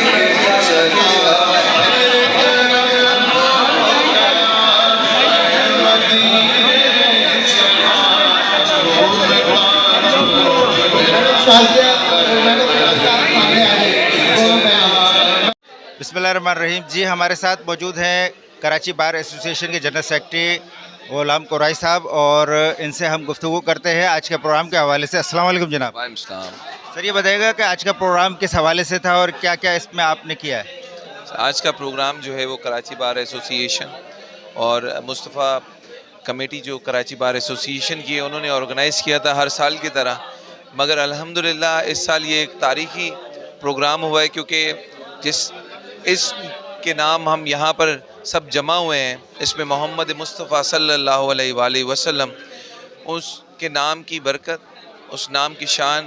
بسم اللہ الرحمن الرحیم. جی ہمارے ساتھ موجود ہیں کراچی بار ایسوسیشن کے جنرل سیکرٹری غلام قرائی صاحب، اور ان سے ہم گفتگو کرتے ہیں آج کے پروگرام کے حوالے سے. السلام علیکم جناب. وعلیکم السلام. سر یہ بتائیے گا کہ آج کا پروگرام کس حوالے سے تھا اور کیا کیا اس میں آپ نے کیا ہے؟ آج کا پروگرام جو ہے وہ کراچی بار ایسوسیشن اور مصطفیٰ کمیٹی جو کراچی بار ایسوسیشن کی ہے انہوں نے آرگنائز کیا تھا ہر سال کی طرح، مگر الحمدللہ اس سال یہ ایک تاریخی پروگرام ہوا ہے کیونکہ اس کے نام ہم یہاں پر سب جمع ہوئے ہیں، اس میں محمد مصطفیٰ صلی اللہ علیہ وآلہ وسلم، اس کے نام کی برکت، اس نام کی شان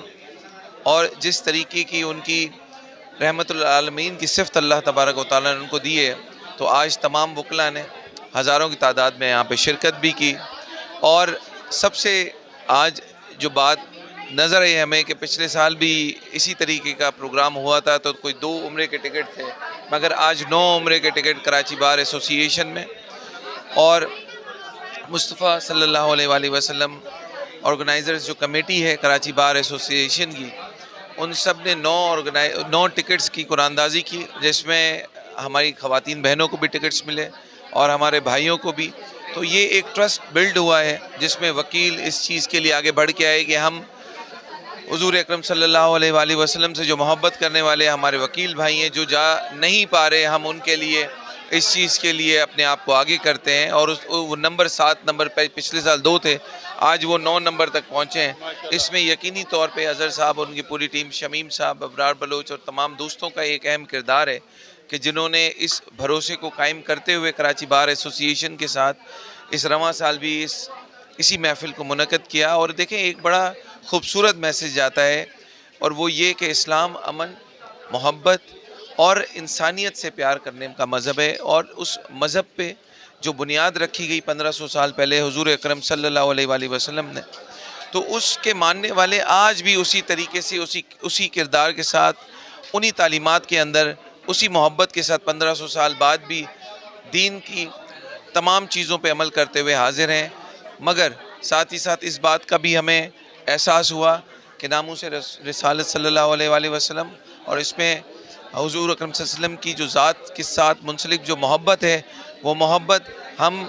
اور جس طریقے کی ان کی رحمت العالمین کی صفت اللہ تبارک و تعالیٰ نے ان کو دی ہے، تو آج تمام وکلاء نے ہزاروں کی تعداد میں یہاں پہ شرکت بھی کی. اور سب سے آج جو بات نظر آئی ہمیں کہ پچھلے سال بھی اسی طریقے کا پروگرام ہوا تھا تو کوئی 2 عمرے کے ٹکٹ تھے، مگر آج 9 عمرے کے ٹکٹ کراچی بار ایسوسی ایشن میں اور مصطفیٰ صلی اللہ علیہ وآلہ وسلم آرگنائزرز جو کمیٹی ہے کراچی بار ایسوسی ایشن کی، ان سب نے 9 ٹکٹس کی قرآن اندازی کی، جس میں ہماری خواتین بہنوں کو بھی ٹکٹس ملے اور ہمارے بھائیوں کو بھی. تو یہ ایک ٹرسٹ بلڈ ہوا ہے جس میں وکیل اس چیز کے لیے آگے بڑھ کے آئے کہ ہم حضور اکرم صلی اللہ علیہ وآلہ وسلم سے جو محبت کرنے والے ہمارے وکیل بھائی ہیں جو جا نہیں پا رہے، ہم ان کے لیے اس چیز کے لیے اپنے آپ کو آگے کرتے ہیں. اور وہ نمبر 7 نمبر پہ پچھلے سال 2 تھے، آج وہ 9 نمبر تک پہنچے ہیں. اس میں یقینی طور پہ اظہر صاحب اور ان کی پوری ٹیم، شمیم صاحب، ابرار بلوچ اور تمام دوستوں کا ایک اہم کردار ہے کہ جنہوں نے اس بھروسے کو قائم کرتے ہوئے کراچی بار ایسوسی ایشن کے ساتھ اس رواں سال بھی اسی محفل کو منعقد کیا. اور دیکھیں ایک بڑا خوبصورت میسیج جاتا ہے اور وہ یہ کہ اسلام امن، محبت اور انسانیت سے پیار کرنے کا مذہب ہے، اور اس مذہب پہ جو بنیاد رکھی گئی 1500 سال پہلے حضور اکرم صلی اللہ علیہ وآلہ وسلم نے، تو اس کے ماننے والے آج بھی اسی طریقے سے اسی کردار کے ساتھ، انہی تعلیمات کے اندر، اسی محبت کے ساتھ 1500 سال بعد بھی دین کی تمام چیزوں پہ عمل کرتے ہوئے حاضر ہیں. مگر ساتھ ہی ساتھ اس بات کا بھی ہمیں احساس ہوا کہ ناموس رسالت صلی اللہ علیہ وآلہ وسلم اور اس میں حضور اکرم صلی اللہ علیہ وسلم کی جو ذات کے ساتھ منسلک جو محبت ہے، وہ محبت ہم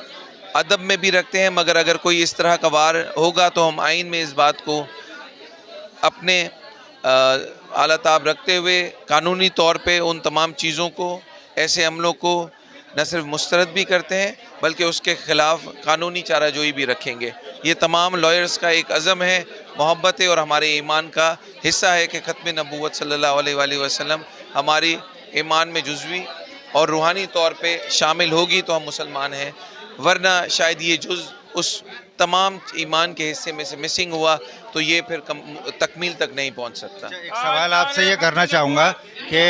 ادب میں بھی رکھتے ہیں، مگر اگر کوئی اس طرح کا وار ہوگا تو ہم آئین میں اس بات کو اپنے اعلیٰ تاب رکھتے ہوئے قانونی طور پہ ان تمام چیزوں کو، ایسے عملوں کو نہ صرف مسترد بھی کرتے ہیں بلکہ اس کے خلاف قانونی چارہ جوئی بھی رکھیں گے. یہ تمام لائرز کا ایک عزم ہے، محبت ہے اور ہمارے ایمان کا حصہ ہے کہ ختم نبوت صلی اللہ علیہ وآلہ وسلم ہماری ایمان میں جزوی اور روحانی طور پہ شامل ہوگی تو ہم مسلمان ہیں، ورنہ شاید یہ جز اس تمام ایمان کے حصے میں سے مسنگ ہوا تو یہ پھر تکمیل تک نہیں پہنچ سکتا. ایک سوال آپ سے یہ کرنا چاہوں گا کہ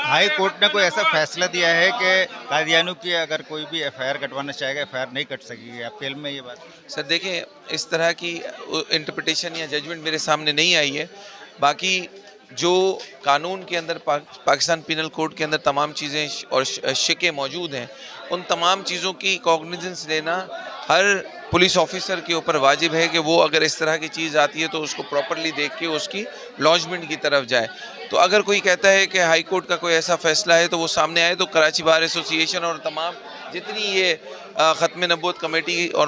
ہائی کورٹ نے کوئی ایسا فیصلہ دیا ہے کہ قادیانیوں کی اگر کوئی بھی ایف آئی آر کٹوانا چاہے گا ایف آئی آر نہیں کٹ سکے گی، آپ کے علم میں یہ بات؟ سر دیکھیں، اس طرح کی انٹرپریٹیشن یا ججمنٹ میرے سامنے نہیں آئی ہے. باقی جو قانون کے اندر پاکستان پینل کوڈ کے اندر تمام چیزیں اور شکیں موجود ہیں، ان تمام چیزوں کی کوگنیزنس لینا ہر پولیس آفیسر کے اوپر واجب ہے کہ وہ اگر اس طرح کی چیز آتی ہے تو اس کو پراپرلی دیکھ کے اس کی لانچمنٹ کی طرف جائے. تو اگر کوئی کہتا ہے کہ ہائی کورٹ کا کوئی ایسا فیصلہ ہے تو وہ سامنے آئے، تو کراچی بار ایسوسی ایشن اور تمام جتنی یہ ختم نبوت کمیٹی اور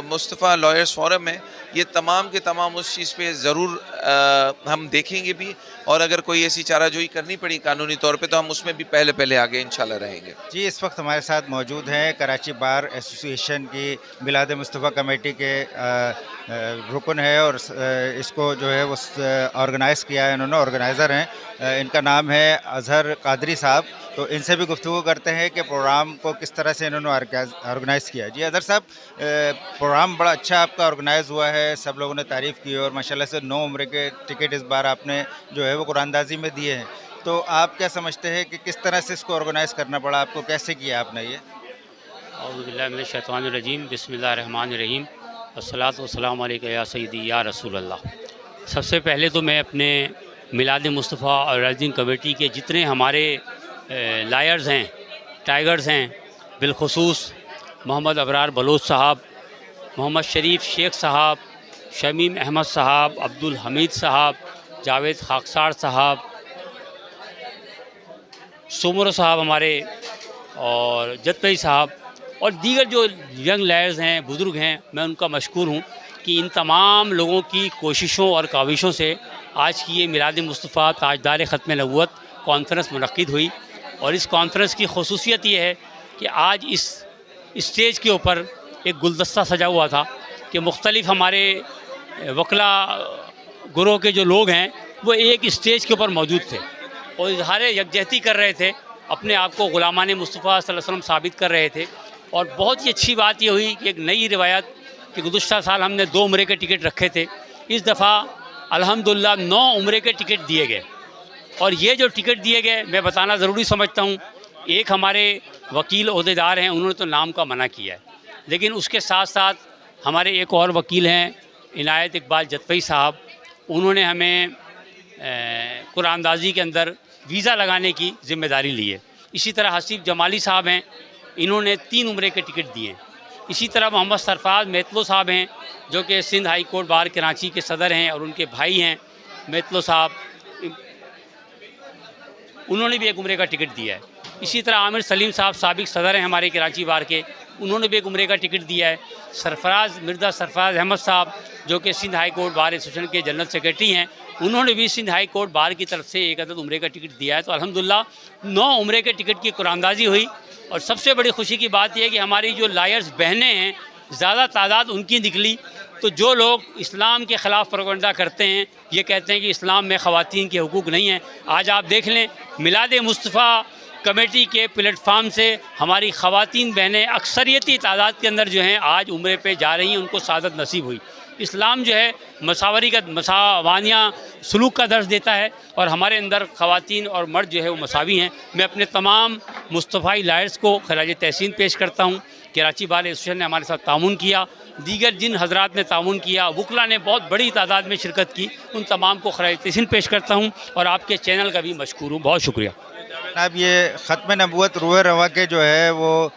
مصطفیٰ لائرز فورم ہے، یہ تمام کے تمام اس چیز پہ ضرور ہم دیکھیں گے بھی، اور اگر کوئی ایسی چارہ جوئی کرنی پڑی قانونی طور پہ تو ہم اس میں بھی پہلے آگے انشاءاللہ رہیں گے. جی، اس وقت ہمارے ساتھ موجود ہیں کراچی بار ایسوسی ایشن کی میلاد مصطفیٰ کمیٹی کے رکن ہے اور اس کو جو ہے وہ آرگنائز کیا ہے انہوں نے، آرگنائزر ہیں. ان کا نام ہے اظہر قادری صاحب. تو ان سے بھی گفتگو کرتے ہیں کہ پروگرام کو کس طرح سے انہوں نے آرگنائز کیا. جی اظہر صاحب، پروگرام بڑا اچھا آپ کا آرگنائز ہوا ہے، سب لوگوں نے تعریف کی اور ماشاءاللہ سے 9 عمرے کے ٹکٹ اس بار آپ نے جو ہے وہ قرآن اندازی میں دیے ہیں. تو آپ کیا سمجھتے ہیں کہ کس طرح سے اس کو آرگنائز کرنا پڑا آپ کو، کیسے کیا آپ نے یہ؟ اعوذ باللہ من الشیطان الرجیم، بسم اللہ الرحمن الرحیم، والصلاۃ والسلام علیکہ یا سیدی یا رسول اللہ. سب سے پہلے تو میں اپنے میلاد مصطفیٰ آرگنائزنگ کمیٹی کے جتنے ہمارے لائرز ہیں، ٹائیگرز ہیں، بالخصوص محمد ابرار بلوچ صاحب، محمد شریف شیخ صاحب، شمیم احمد صاحب، عبدالحمید صاحب، جاوید خاکسار صاحب، سومر صاحب ہمارے، اور جتپئی صاحب اور دیگر جو ینگ لائرز ہیں، بزرگ ہیں، میں ان کا مشکور ہوں کہ ان تمام لوگوں کی کوششوں اور کاوشوں سے آج کی یہ میلاد مصطفیٰ تاجدار ختم نبوت کانفرنس منعقد ہوئی. اور اس کانفرنس کی خصوصیت یہ ہے کہ آج اس اسٹیج کے اوپر ایک گلدستہ سجا ہوا تھا کہ مختلف ہمارے وکلاء گروہ کے جو لوگ ہیں وہ ایک اسٹیج کے اوپر موجود تھے اور اظہار یکجہتی کر رہے تھے اپنے آپ کو غلامان مصطفیٰ صلی اللہ علیہ وسلم ثابت کر رہے تھے. اور بہت ہی اچھی بات یہ ہوئی کہ ایک نئی روایت کہ گزشتہ سال ہم نے 2 عمرے کے ٹکٹ رکھے تھے, اس دفعہ الحمدللہ 9 عمرے کے ٹکٹ دیے گئے. اور یہ جو ٹکٹ دیے گئے میں بتانا ضروری سمجھتا ہوں, ایک ہمارے وکیل عہدیدار ہیں, انہوں نے تو نام کا منع کیا ہے, لیکن اس کے ساتھ ساتھ ہمارے ایک اور وکیل ہیں عنایت اقبال جتوئی صاحب, انہوں نے ہمیں قرآن اندازی کے اندر ویزا لگانے کی ذمہ داری لی ہے. اسی طرح حسیب جمالی صاحب ہیں, انہوں نے 3 عمرے کے ٹکٹ دیے. اسی طرح محمد سرفراز میتلو صاحب ہیں جو کہ Sindh high court bar Karachi کے صدر ہیں, اور ان کے بھائی ہیں میتلو صاحب, انہوں نے بھی 1 عمرے کا ٹکٹ دیا ہے. اسی طرح عامر سلیم صاحب سابق صدر ہیں ہمارے کراچی بار کے, انہوں نے بھی 1 عمرے کا ٹکٹ دیا ہے. مرزا سرفراز احمد صاحب جو کہ Sindh high court bar association کے جنرل سیکریٹری ہیں, انہوں نے بھی سندھ ہائی کورٹ بار کی طرف سے 1 عدد عمرے کا ٹکٹ دیا ہے. تو الحمدللہ 9 عمرے کے ٹکٹ کی قرآن اندازی ہوئی. اور سب سے بڑی خوشی کی بات یہ ہے کہ ہماری جو لائرز بہنیں ہیں زیادہ تعداد ان کی نکلی. تو جو لوگ اسلام کے خلاف پروپیگنڈا کرتے ہیں, یہ کہتے ہیں کہ اسلام میں خواتین کے حقوق نہیں ہیں, آج آپ دیکھ لیں میلاد مصطفیٰ کمیٹی کے پلیٹ فارم سے ہماری خواتین بہنیں اکثریتی تعداد کے اندر جو ہیں آج عمرے پہ جا رہی ہیں, ان کو سعادت نصیب ہوئی. اسلام جو ہے مساوانیہ سلوک کا درس دیتا ہے, اور ہمارے اندر خواتین اور مرد جو ہے وہ مساوی ہیں. میں اپنے تمام مصطفی لائرز کو خراج تحسین پیش کرتا ہوں. کراچی بار ایسوسیشن نے ہمارے ساتھ تعاون کیا, دیگر جن حضرات نے تعاون کیا, وکلا نے بہت بڑی تعداد میں شرکت کی, ان تمام کو خراج تحسین پیش کرتا ہوں, اور آپ کے چینل کا بھی مشکور ہوں. بہت شکریہ. جناب یہ ختم نبوت روح رواں کے جو ہے وہ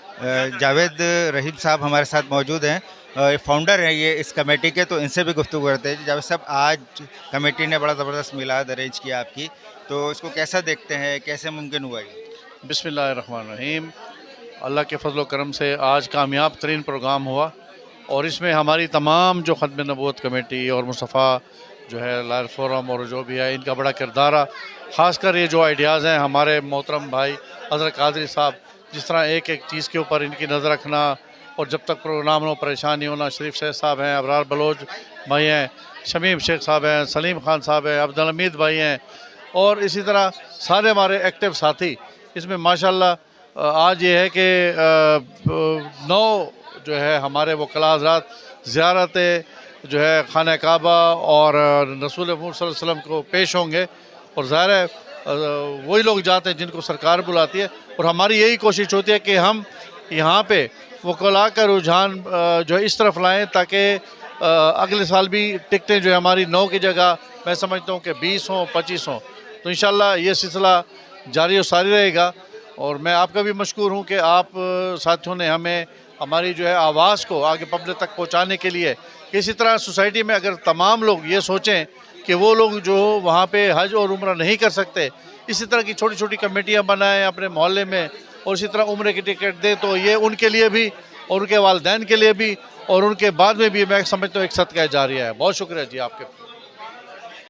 جاوید رحیم صاحب ہمارے ساتھ موجود ہیں, فاؤنڈر ہیں یہ اس کمیٹی کے, تو ان سے بھی گفتگو کرتے ہیں. جاوید صاحب, آج کمیٹی نے بڑا زبردست میلاد ارینج کیا آپ کی, تو اس کو کیسا دیکھتے ہیں, کیسے ممکن ہوا یہ؟ بسم اللہ الرحمن الرحیم. اللہ کے فضل و کرم سے آج کامیاب ترین پروگرام ہوا, اور اس میں ہماری تمام جو ختم نبوت کمیٹی اور مصطفیٰ جو ہے لائر فورم اور جو بھی ہے, ان کا بڑا کردار ہے. خاص کر یہ جو آئیڈیاز ہیں ہمارے محترم بھائی حضرت قادری صاحب, جس طرح ایک ایک چیز کے اوپر ان کی نظر رکھنا, اور جب تک پروگرام ہو پریشان نہیں ہونا. شریف شیخ صاحب ہیں, ابرار بلوچ بھائی ہیں, شمیم شیخ صاحب ہیں, سلیم خان صاحب ہیں, عبدالحمید بھائی ہیں, اور اسی طرح سارے ہمارے ایکٹیو ساتھی. اس میں ماشاءاللہ آج یہ ہے کہ 9 جو ہے ہمارے وکلاء حضرات زیارت جو ہے خانہ کعبہ اور رسول محمد صلی اللہ علیہ وسلم کو پیش ہوں گے. اور ظاہر ہے وہی لوگ جاتے ہیں جن کو سرکار بلاتی ہے, اور ہماری یہی کوشش ہوتی ہے کہ ہم یہاں پہ وکلاء کا رجحان جو ہے اس طرف لائیں, تاکہ اگلے سال بھی ٹکٹیں جو ہے ہماری 9 کی جگہ میں سمجھتا ہوں کہ 20 ہوں 25 ہوں. تو انشاءاللہ یہ سلسلہ جاری و ساری رہے گا. اور میں آپ کا بھی مشکور ہوں کہ آپ ساتھیوں نے ہمیں ہماری جو ہے آواز کو آگے پبلک تک پہنچانے کے لیے, اسی طرح سوسائٹی میں اگر تمام لوگ یہ سوچیں کہ وہ لوگ جو وہاں پہ حج اور عمرہ نہیں کر سکتے, اسی طرح کی چھوٹی چھوٹی کمیٹیاں بنائیں اپنے محلے میں, اور اسی طرح عمرے کی ٹکٹ دیں, تو یہ ان کے لیے بھی اور ان کے والدین کے لیے بھی اور ان کے بعد میں بھی میں سمجھتا ہوں ایک صدقہ جاریہ ہے. بہت شکریہ جی آپ کے.